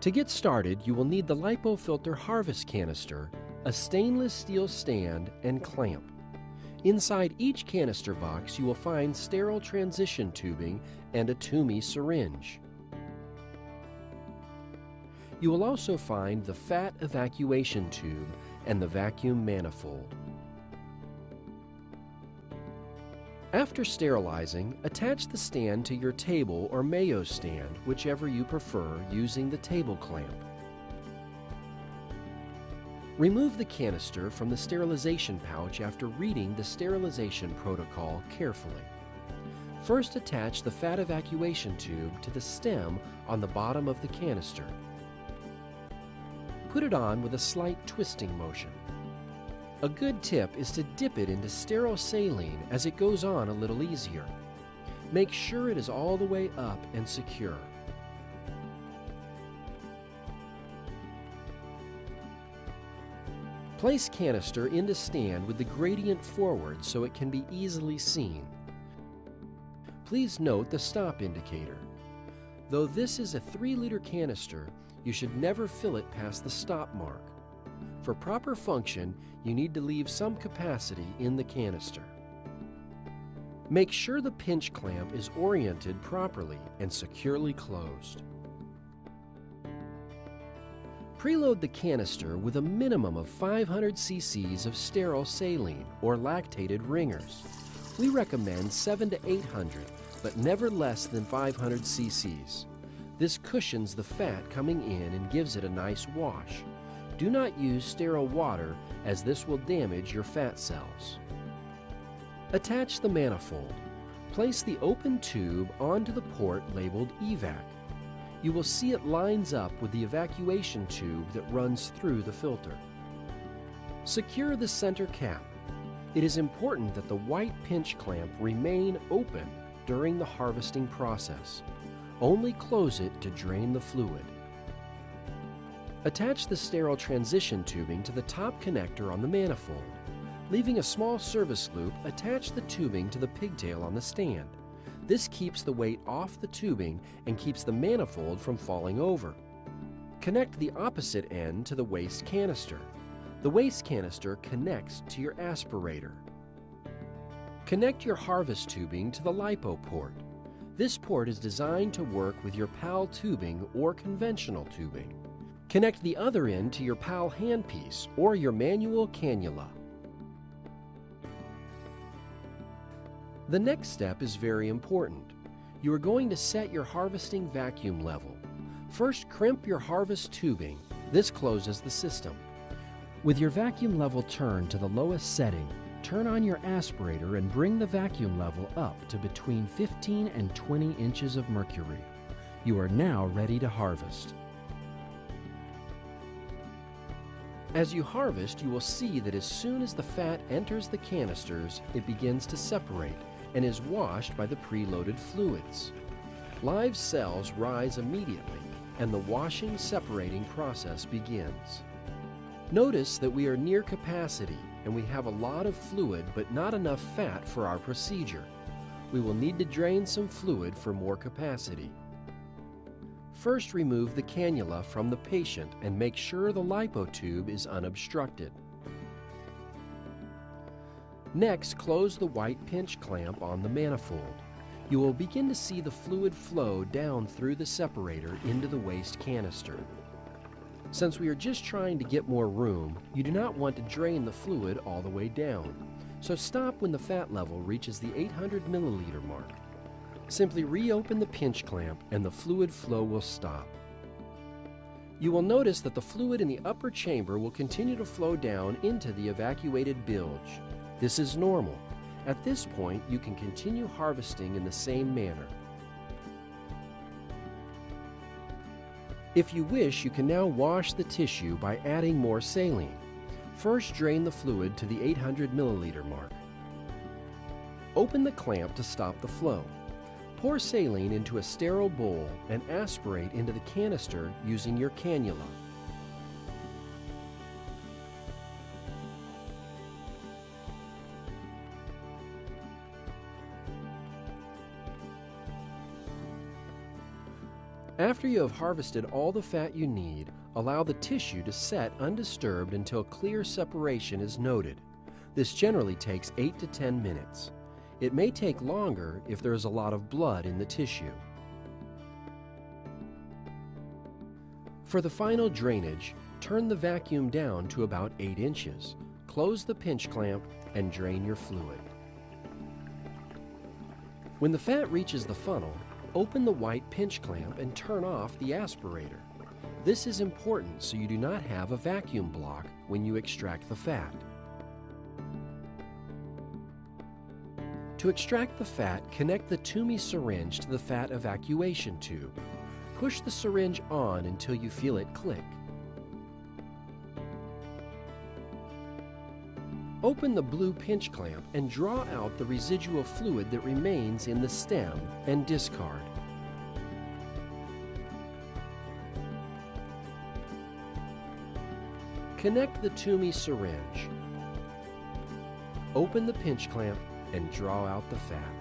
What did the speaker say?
To get started, you will need the LipoFilter harvest canister, a stainless steel stand, and clamp. Inside each canister box, you will find sterile transition tubing and a Toomey syringe. You will also find the fat evacuation tube and the vacuum manifold. After sterilizing, attach the stand to your table or mayo stand, whichever you prefer, using the table clamp. Remove the canister from the sterilization pouch after reading the sterilization protocol carefully. First, attach the fat evacuation tube to the stem on the bottom of the canister. Put it on with a slight twisting motion. A good tip is to dip it into sterile saline as it goes on a little easier. Make sure it is all the way up and secure. Place canister into stand with the gradient forward so it can be easily seen. Please note the stop indicator. Though this is a 3-liter canister, you should never fill it past the stop mark. For proper function, you need to leave some capacity in the canister. Make sure the pinch clamp is oriented properly and securely closed. Preload the canister with a minimum of 500 cc's of sterile saline or lactated ringers. We recommend 700 to 800, but never less than 500 cc's. This cushions the fat coming in and gives it a nice wash. Do not use sterile water, as this will damage your fat cells. Attach the manifold. Place the open tube onto the port labeled EVAC. You will see it lines up with the evacuation tube that runs through the filter. Secure the center cap. It is important that the white pinch clamp remain open during the harvesting process. Only close it to drain the fluid. Attach the sterile transition tubing to the top connector on the manifold. Leaving a small service loop, attach the tubing to the pigtail on the stand. This keeps the weight off the tubing and keeps the manifold from falling over. Connect the opposite end to the waste canister. The waste canister connects to your aspirator. Connect your harvest tubing to the LiPo port. This port is designed to work with your PAL tubing or conventional tubing. Connect the other end to your PAL handpiece or your manual cannula. The next step is very important. You are going to set your harvesting vacuum level. First, crimp your harvest tubing. This closes the system. With your vacuum level turned to the lowest setting, turn on your aspirator and bring the vacuum level up to between 15 and 20 inches of mercury. You are now ready to harvest. As you harvest, you will see that as soon as the fat enters the canisters, it begins to separate and is washed by the preloaded fluids. Live cells rise immediately, and the washing separating process begins. Notice that we are near capacity and we have a lot of fluid but not enough fat for our procedure. We will need to drain some fluid for more capacity. First, remove the cannula from the patient and make sure the lipo tube is unobstructed. Next, close the white pinch clamp on the manifold. You will begin to see the fluid flow down through the separator into the waste canister. Since we are just trying to get more room, you do not want to drain the fluid all the way down. So stop when the fat level reaches the 800 milliliter mark. Simply reopen the pinch clamp and the fluid flow will stop. You will notice that the fluid in the upper chamber will continue to flow down into the evacuated bilge. This is normal. At this point, you can continue harvesting in the same manner. If you wish, you can now wash the tissue by adding more saline. First, drain the fluid to the 800 milliliter mark. Open the clamp to stop the flow. Pour saline into a sterile bowl and aspirate into the canister using your cannula. After you have harvested all the fat you need, allow the tissue to set undisturbed until clear separation is noted. This generally takes 8 to 10 minutes. It may take longer if there is a lot of blood in the tissue. For the final drainage, turn the vacuum down to about 8 inches. Close the pinch clamp and drain your fluid. When the fat reaches the funnel, open the white pinch clamp and turn off the aspirator. This is important so you do not have a vacuum block when you extract the fat. To extract the fat, connect the Toomey syringe to the fat evacuation tube. Push the syringe on until you feel it click. Open the blue pinch clamp and draw out the residual fluid that remains in the stem and discard. Connect the Toomey syringe. Open the pinch clamp and draw out the fat.